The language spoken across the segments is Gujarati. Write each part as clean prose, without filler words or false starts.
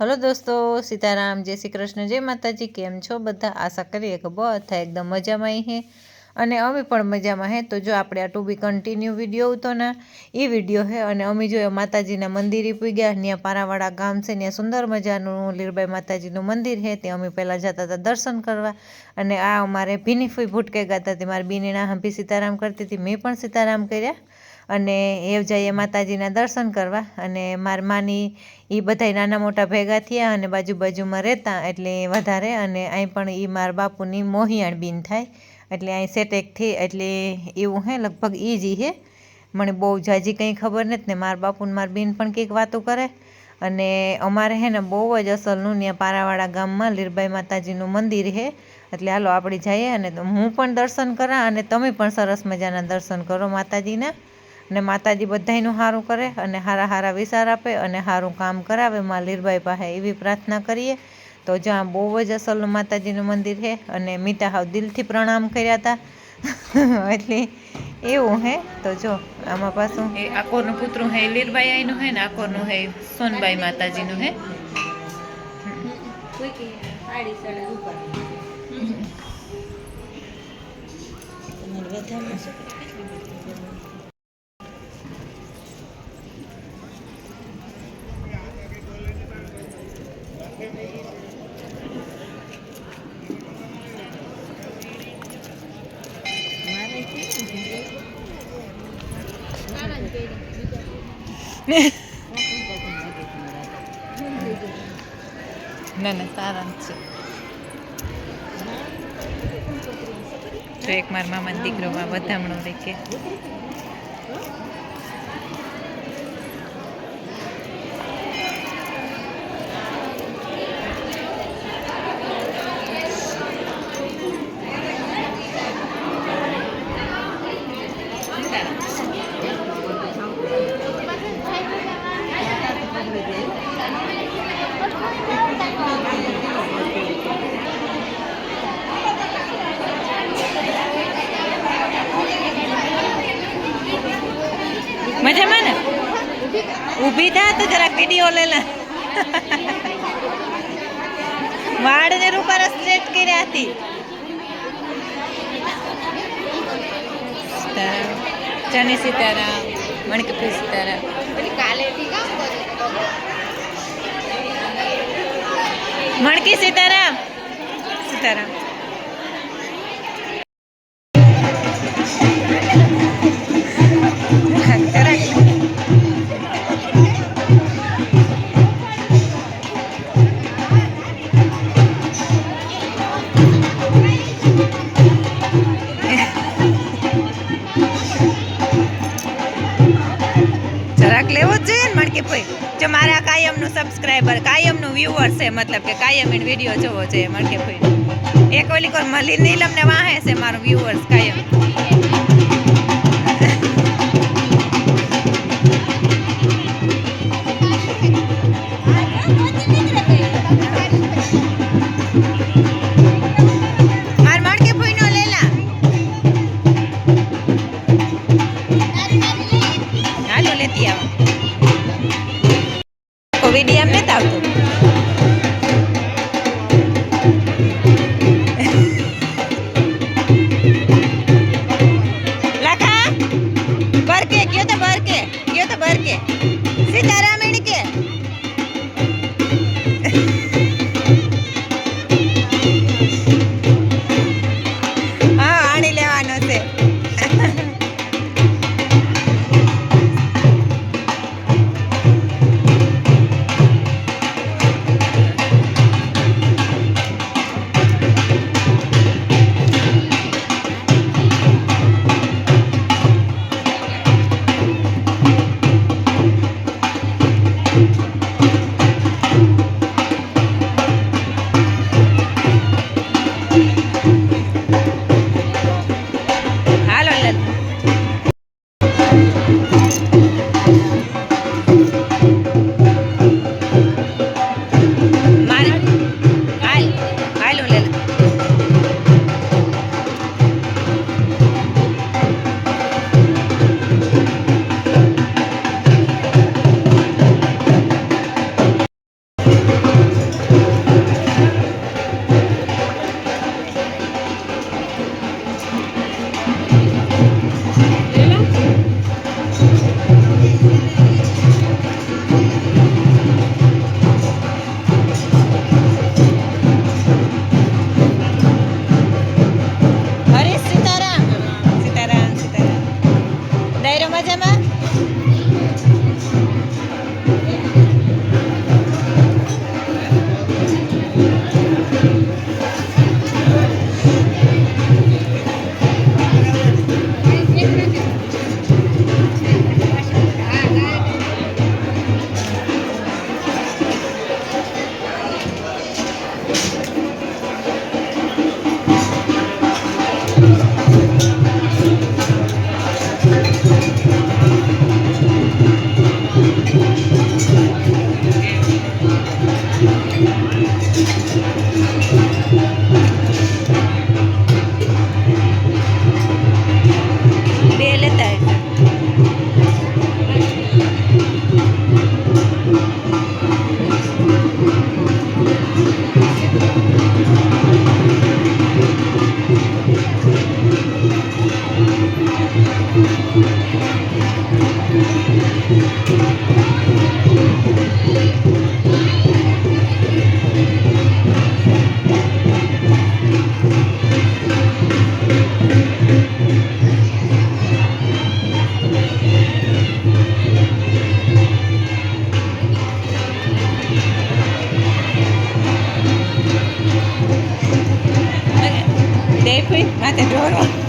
હલો દોસ્તો, સીતારામ, જય શ્રી કૃષ્ણ, જય માતાજી। કેમ છો બધા? આશા કરીએ કે બધા એકદમ મજામાં હે અને અમે પણ મજામાં હે। તો જો આપણે આ ટુ બી કન્ટિન્યુ વિડીયો હતો ને એ વિડીયો હે અને અમે જો માતાજીના મંદિરે પૂગ્યા। ત્યાં પારાવાડા ગામ છે, ત્યાં સુંદર મજાનું લીરબાઈ માતાજીનું મંદિર છે। ત્યાં અમે પહેલાં જતા હતા દર્શન કરવા અને આ અમારે ભીની ફૂઈ ભૂટકે ગાતા હતી। મારી બીનીના હંભી સીતારામ કરતી હતી, મેં પણ સીતારામ કર્યા અને એ જઈએ માતાજીના દર્શન કરવા। અને મારી માની એ બધાય નાના મોટા ભેગા થયા અને બાજુમાં રહેતા એટલે વધારે। અને અહીં પણ એ મારા બાપુની મોહિયાણ બીન થાય એટલે અહીં સેટેકથી એટલે એવું હે, લગભગ એ જ હે। મને બહુ જાજી કંઈ ખબર નથી ને મારા બાપુને મારી બેન પણ કંઈક વાતો કરે। અને અમારે હે ને બહુ જ અસલનું ત્યાં પારાવાડા ગામમાં લીરબાઈ માતાજીનું મંદિર છે। એટલે હાલો આપણે જઈએ અને હું પણ દર્શન કરા અને તમે પણ સરસ મજાના દર્શન કરો માતાજીના। ને માતાજી બધાયનું સારું કરે અને સારા સારા વિચાર આપે અને સારું કામ કરાવે માં લીરબાઈ પાસે, એવી પ્રાર્થના કરીએ। તો જ્યાં બહુ જ અસલનું માતાજીનું મંદિર છે અને મીતા હાવ દિલથી પ્રણામ કર્યા હતા એટલે એવું હે। તો જો આમાં પાછું એ આકોરનું પુતરું હે લીરબાઈ આઈનું હે ને આકોરનું હે સોનબાઈ માતાજીનું હે। ના ના સારા છે। તો એક મારા મામાનો દીકરો માં વધામણો દેખે। મજામાં ને? ઊભી થા તો જરાક વિડીયો લે લે। વાળને રૂપા સ્ટ્રેટ કર્યા હતી। સીતારામ, જાની સીતારામ, મણિકપુરી સીતારામ। મણકી સીતારામ, સીતારામ। જરાક લેવો જ જોઈએ ને મણકી ભાઈ। જો મારા કાયમનું સબસ્ક્રાઈબર, કાયમનું વ્યુઅર છે, મતલબ કે કાયમ એનો વિડીયો જોવો જોઈએ મણકી ભાઈ। એક ઓલી કોર મલી નીલમને વાહે છે મારો વ્યુઅર્સ કાયમ। માર મણકી ભાઈ નો લેલા હાલો લેતી આવો। વિડીયો એમ નથી આવતો। મજામાં? Mate doro.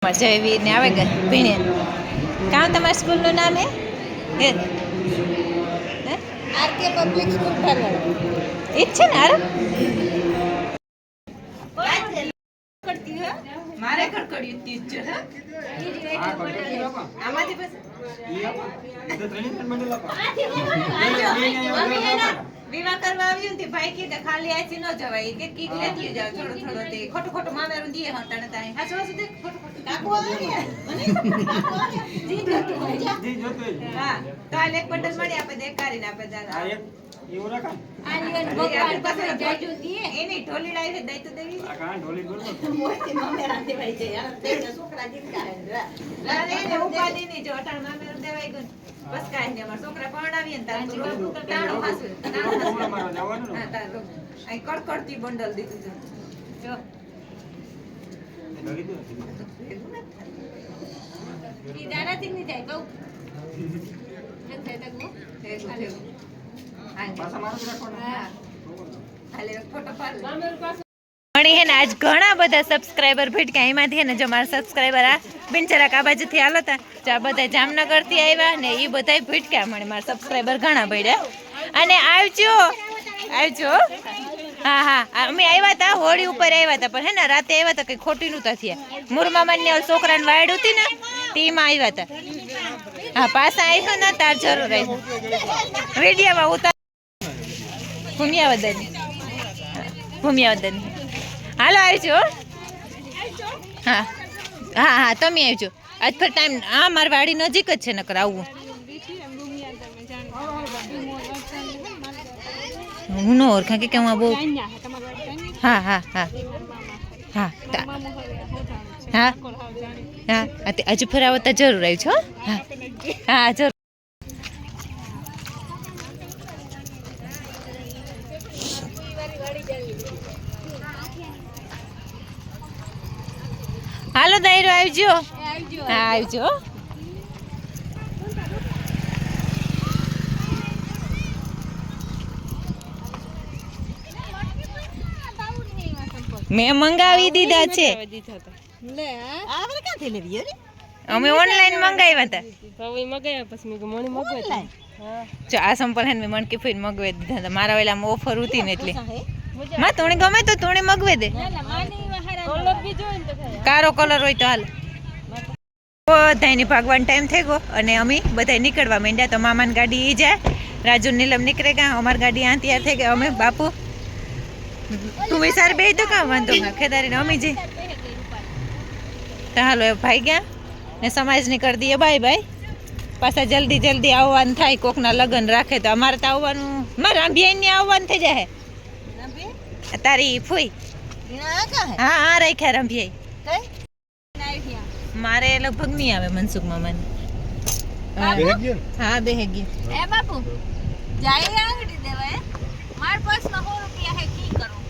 જયવીર ને આવે ગયા ભીણે કાં તમારા સ્કૂલનું નામ હે આરકે પબ્લિક સ્કૂલ ફરવાડ ઈ છે ને આર કરતી હે મારે કડકડિયું તીજ છે હે આમાંથી બસ ઈ તો ટ્રેનિંગ મંડળ આપા વિવાહ કરવા આવ્યું ને ભાઈ કે ખાલી આથી ન જવાય કે કીક લેતી જાવ થોડો થોડો તે ખોટું ખોટું મામેરું દીએ હતાને તાય હાચો હાચો દે ખોટું ખોટું કાકુ આવે જી જોતું હા કાલ એક બટન મળી આપે દે કરીને આપે દાદા હા એક એવું રાખા આની ભગવાન પાસે જાજુ દીએ એની ઢોલી લાવી દઈ તો દેવી આ કાં ઢોલી બોલ મોટી મામેરા દેવાય છે યાર તે છોકરા જીતકા હે રે ઉપાડી ની જો અટાણ મામેરું દેવાય ગયું બસ કાઈ ને અમાર છોકરા પરણાવીએ ને તાર ટાણો હાસુ ટાણો મારો જવાનું હા તાર આઈ કડકડતી બંડલ દીધું છે જો ઈ દારાથી ની જાય બહુ થાય તક મો હાલે આ પાછા મારો રાખવાનો હા હાલે ફોટો પાડ મણી હે ને આજ ઘણા બધા સબસ્ક્રાઇબર ભટક્યા એમાંથી હે ને જો મારા સબસ્ક્રાઇબર આ બિનચરાક આ બાજુથી હાલતા જો આ બધા જામનગર થી આવ્યા ને એ બધા ભટક્યા મને મારા સબસ્ક્રાઇબર ઘણા પડ્યા અને આવજો હા હા અમે આવ્યા હતા હોળી ઉપર આવ્યા હતા પણ હે ને રાતે આવ્યા હતા કઈ ખોટી નહોતા થયા મુરમામાન ને છોકરાને વાડ હતી ને તેમાં આવ્યા હતા હા પાછા આવ્યો ને તાર જરૂર આવ્યો વિડીયોમાં ઉતાર ભૂમિયાવદન હાલો આવજો હા હા હા તમે આવજો આજ પર ટાઈમ હા મારી વાડી નજીક જ છે નકર આવું હું નો ઓળખા કે હું બહુ હા હા હા હા હા હા હજુ ફેર આવો તો જરૂર આવજો હા હા જરૂર હાલો દાયરો આવજો હા આવજો મેં મંગાવી દીધા છે અમે ઓનલાઈન મંગાવ્યા હતા જો આ સંપલ મેં મણકી ફઈને મગવી દીધા હતા મારા વેલામાં ઓફર હતી ને એટલે માં તુણે ગમે તો તુણે મગવે દે કારો કલર હોય તો હાલ બધાની ભાગવાનો ટાઈમ થઈ ગયો અને અમે બધા નીકળવા માંડ્યા. તો મામાની ગાડી ઈ જાય, રાજુ નીલમ નીકળે ગયા, અમારી ગાડી આ તૈયાર થઈ ગઈ. અમે બાપુ તું વિચાર બે તો કાં વાંધો ના ખેદારીને અમી જઈ. તો હાલો એ ભાઈ ગયા ને સમાજની કરી દઈએ બાય બાય. પાછા જલ્દી જલ્દી આવવાનું થાય, કોકના લગ્ન રાખે તો અમારે તો આવવાનું, મારે રાંભિયાઈને આવવાનું થઈ જાય. તારી ફૂઈ હા હા રાખ્યા રાંભિયાઈ. મારે લગભગ નહીં આવે મનસુખ મામાને. હા બે ગયા. એ બાપુ જાય આંગળી દેવા હે માર પાસમાં 100 રૂપિયા હે કી કરું.